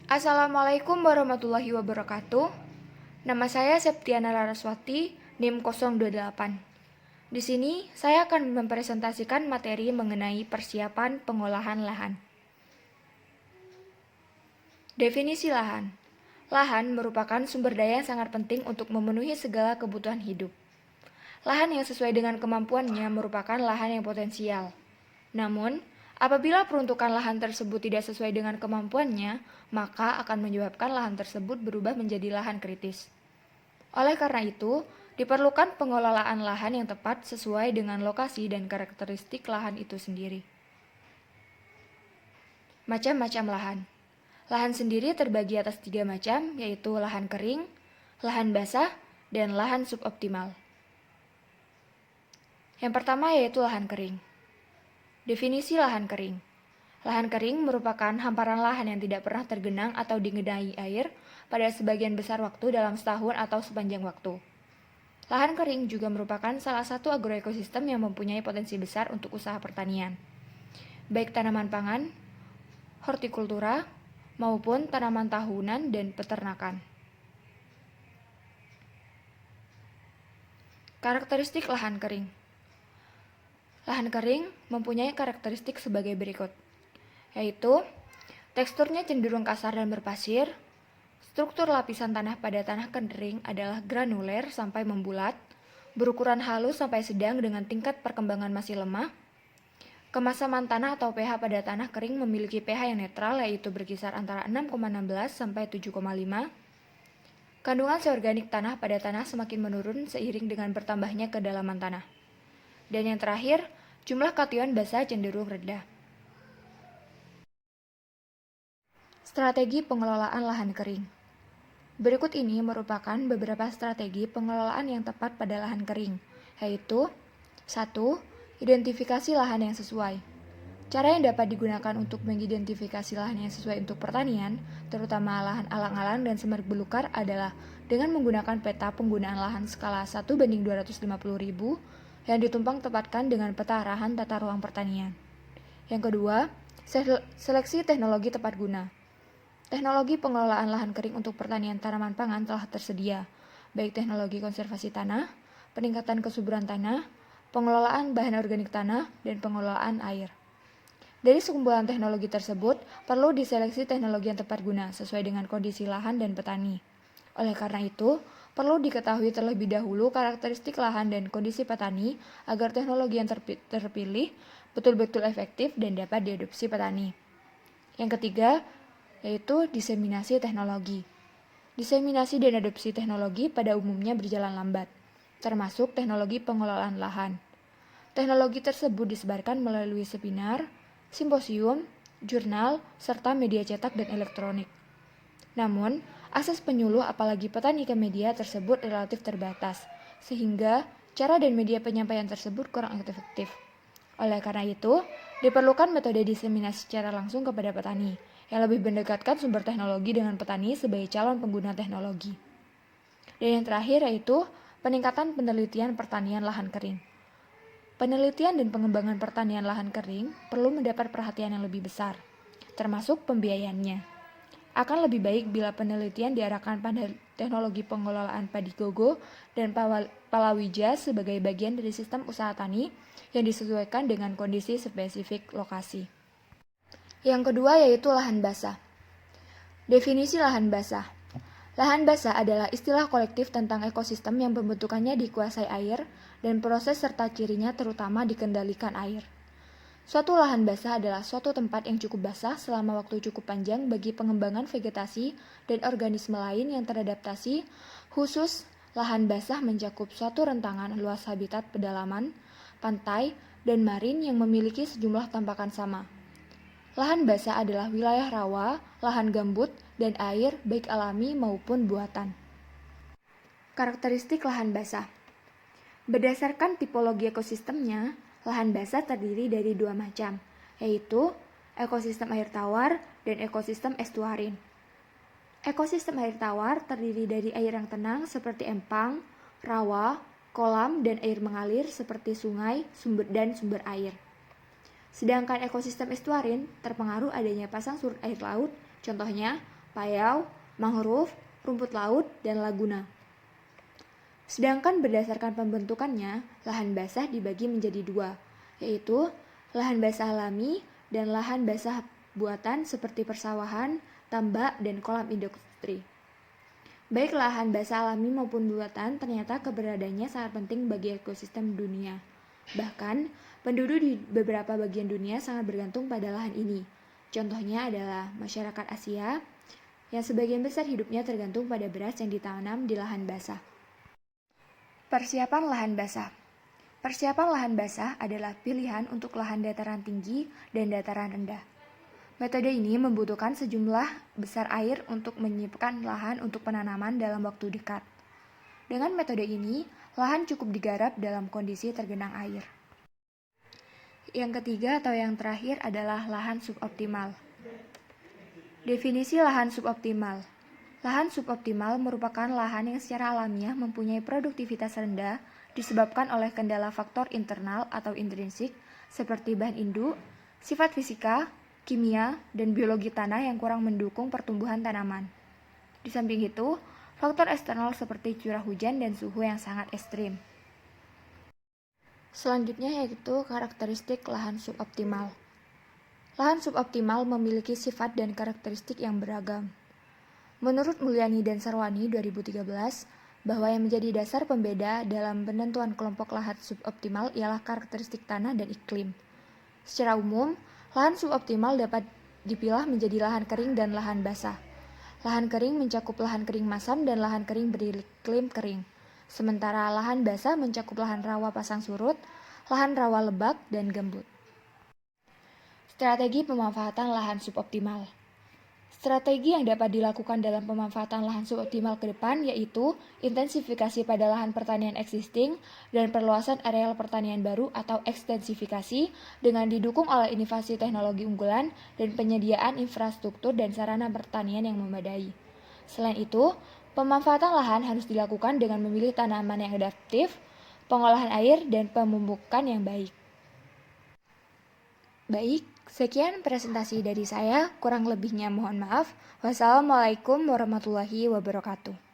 Assalamualaikum warahmatullahi wabarakatuh. Nama saya Septiana Laraswati, NIM 028. Di sini saya akan mempresentasikan materi mengenai persiapan pengolahan lahan. Definisi lahan. Lahan merupakan sumber daya yang sangat penting untuk memenuhi segala kebutuhan hidup. Lahan yang sesuai dengan kemampuannya merupakan lahan yang potensial. Namun, apabila peruntukan lahan tersebut tidak sesuai dengan kemampuannya, maka akan menyebabkan lahan tersebut berubah menjadi lahan kritis. Oleh karena itu, diperlukan pengelolaan lahan yang tepat sesuai dengan lokasi dan karakteristik lahan itu sendiri. Macam-macam lahan. Lahan sendiri terbagi atas 3 macam, yaitu lahan kering, lahan basah, dan lahan suboptimal. Yang pertama yaitu lahan kering. Definisi lahan kering. Lahan kering merupakan hamparan lahan yang tidak pernah tergenang atau digenangi air pada sebagian besar waktu dalam setahun atau sepanjang waktu. Lahan kering juga merupakan salah satu agroekosistem yang mempunyai potensi besar untuk usaha pertanian, baik tanaman pangan, hortikultura, maupun tanaman tahunan dan peternakan. Karakteristik lahan kering. Lahan kering mempunyai karakteristik sebagai berikut, yaitu teksturnya cenderung kasar dan berpasir, struktur lapisan tanah pada tanah kering adalah granuler sampai membulat, berukuran halus sampai sedang dengan tingkat perkembangan masih lemah. Kemasaman tanah atau pH pada tanah kering memiliki pH yang netral, yaitu berkisar antara 6,16 sampai 7,5. Kandungan seorganik tanah pada tanah semakin menurun seiring dengan bertambahnya kedalaman tanah. Dan yang terakhir, jumlah kation basa cenderung rendah. Strategi pengelolaan lahan kering. Berikut ini merupakan beberapa strategi pengelolaan yang tepat pada lahan kering, yaitu 1. Identifikasi lahan yang sesuai. Cara yang dapat digunakan untuk mengidentifikasi lahan yang sesuai untuk pertanian, terutama lahan alang-alang dan semerbak belukar, adalah dengan menggunakan peta penggunaan lahan skala 1:250.000 yang ditumpang tepatkan dengan peta arahan tata ruang pertanian. Yang kedua, seleksi teknologi tepat guna. Teknologi pengelolaan lahan kering untuk pertanian tanaman pangan telah tersedia, baik teknologi konservasi tanah, peningkatan kesuburan tanah, pengelolaan bahan organik tanah, dan pengelolaan air. Dari sekumpulan teknologi tersebut, perlu diseleksi teknologi yang tepat guna sesuai dengan kondisi lahan dan petani. Oleh karena itu, perlu diketahui terlebih dahulu karakteristik lahan dan kondisi petani agar teknologi yang terpilih betul-betul efektif dan dapat diadopsi petani. Yang ketiga, yaitu diseminasi teknologi. Diseminasi dan adopsi teknologi pada umumnya berjalan lambat, termasuk teknologi pengelolaan lahan. Teknologi tersebut disebarkan melalui seminar, simposium, jurnal, serta media cetak dan elektronik. Namun, akses penyuluh apalagi petani ke media tersebut relatif terbatas, sehingga cara dan media penyampaian tersebut kurang efektif. Oleh karena itu, diperlukan metode diseminasi secara langsung kepada petani, yang lebih mendekatkan sumber teknologi dengan petani sebagai calon pengguna teknologi. Dan yang terakhir yaitu peningkatan penelitian pertanian lahan kering. Penelitian dan pengembangan pertanian lahan kering perlu mendapat perhatian yang lebih besar, termasuk pembiayaannya. Akan lebih baik bila penelitian diarahkan pada teknologi pengelolaan padi gogo dan palawija sebagai bagian dari sistem usaha tani yang disesuaikan dengan kondisi spesifik lokasi. Yang kedua yaitu lahan basah. Definisi lahan basah. Lahan basah adalah istilah kolektif tentang ekosistem yang pembentukannya dikuasai air dan proses serta cirinya terutama dikendalikan air. Suatu lahan basah adalah suatu tempat yang cukup basah selama waktu cukup panjang bagi pengembangan vegetasi dan organisme lain yang teradaptasi. Khusus, lahan basah mencakup suatu rentangan luas habitat pedalaman, pantai, dan marin yang memiliki sejumlah tampakan sama. Lahan basah adalah wilayah rawa, lahan gambut, dan air baik alami maupun buatan. Karakteristik lahan basah. Berdasarkan tipologi ekosistemnya, lahan basah terdiri dari 2 macam, yaitu ekosistem air tawar dan ekosistem estuarin. Ekosistem air tawar terdiri dari air yang tenang seperti empang, rawa, kolam, dan air mengalir seperti sungai, dan sumber air. Sedangkan ekosistem estuarin terpengaruh adanya pasang surut air laut, contohnya payau, mangrove, rumput laut, dan laguna. Sedangkan berdasarkan pembentukannya, lahan basah dibagi menjadi dua, yaitu lahan basah alami dan lahan basah buatan seperti persawahan, tambak, dan kolam industri. Baik lahan basah alami maupun buatan ternyata keberadaannya sangat penting bagi ekosistem dunia. Bahkan, penduduk di beberapa bagian dunia sangat bergantung pada lahan ini. Contohnya adalah masyarakat Asia, yang sebagian besar hidupnya tergantung pada beras yang ditanam di lahan basah. Persiapan lahan basah. Persiapan lahan basah adalah pilihan untuk lahan dataran tinggi dan dataran rendah. Metode ini membutuhkan sejumlah besar air untuk menyiapkan lahan untuk penanaman dalam waktu dekat. Dengan metode ini, lahan cukup digarap dalam kondisi tergenang air. Yang ketiga atau yang terakhir adalah lahan suboptimal. Definisi lahan suboptimal. Lahan suboptimal merupakan lahan yang secara alamiah mempunyai produktivitas rendah disebabkan oleh kendala faktor internal atau intrinsik seperti bahan induk, sifat fisika, kimia, dan biologi tanah yang kurang mendukung pertumbuhan tanaman. Di samping itu, faktor eksternal seperti curah hujan dan suhu yang sangat ekstrim. Selanjutnya yaitu karakteristik lahan suboptimal. Lahan suboptimal memiliki sifat dan karakteristik yang beragam. Menurut Mulyani dan Sarwani 2013, bahwa yang menjadi dasar pembeda dalam penentuan kelompok lahan suboptimal ialah karakteristik tanah dan iklim. Secara umum, lahan suboptimal dapat dipilah menjadi lahan kering dan lahan basah. Lahan kering mencakup lahan kering masam dan lahan kering beriklim kering. Sementara lahan basah mencakup lahan rawa pasang surut, lahan rawa lebak, dan gambut. Strategi pemanfaatan lahan suboptimal. Strategi yang dapat dilakukan dalam pemanfaatan lahan suboptimal ke depan yaitu intensifikasi pada lahan pertanian existing dan perluasan areal pertanian baru atau ekstensifikasi dengan didukung oleh inovasi teknologi unggulan dan penyediaan infrastruktur dan sarana pertanian yang memadai. Selain itu, pemanfaatan lahan harus dilakukan dengan memilih tanaman yang adaptif, pengolahan air, dan pemupukan yang baik. Baik, sekian presentasi dari saya, kurang lebihnya mohon maaf. Wassalamualaikum warahmatullahi wabarakatuh.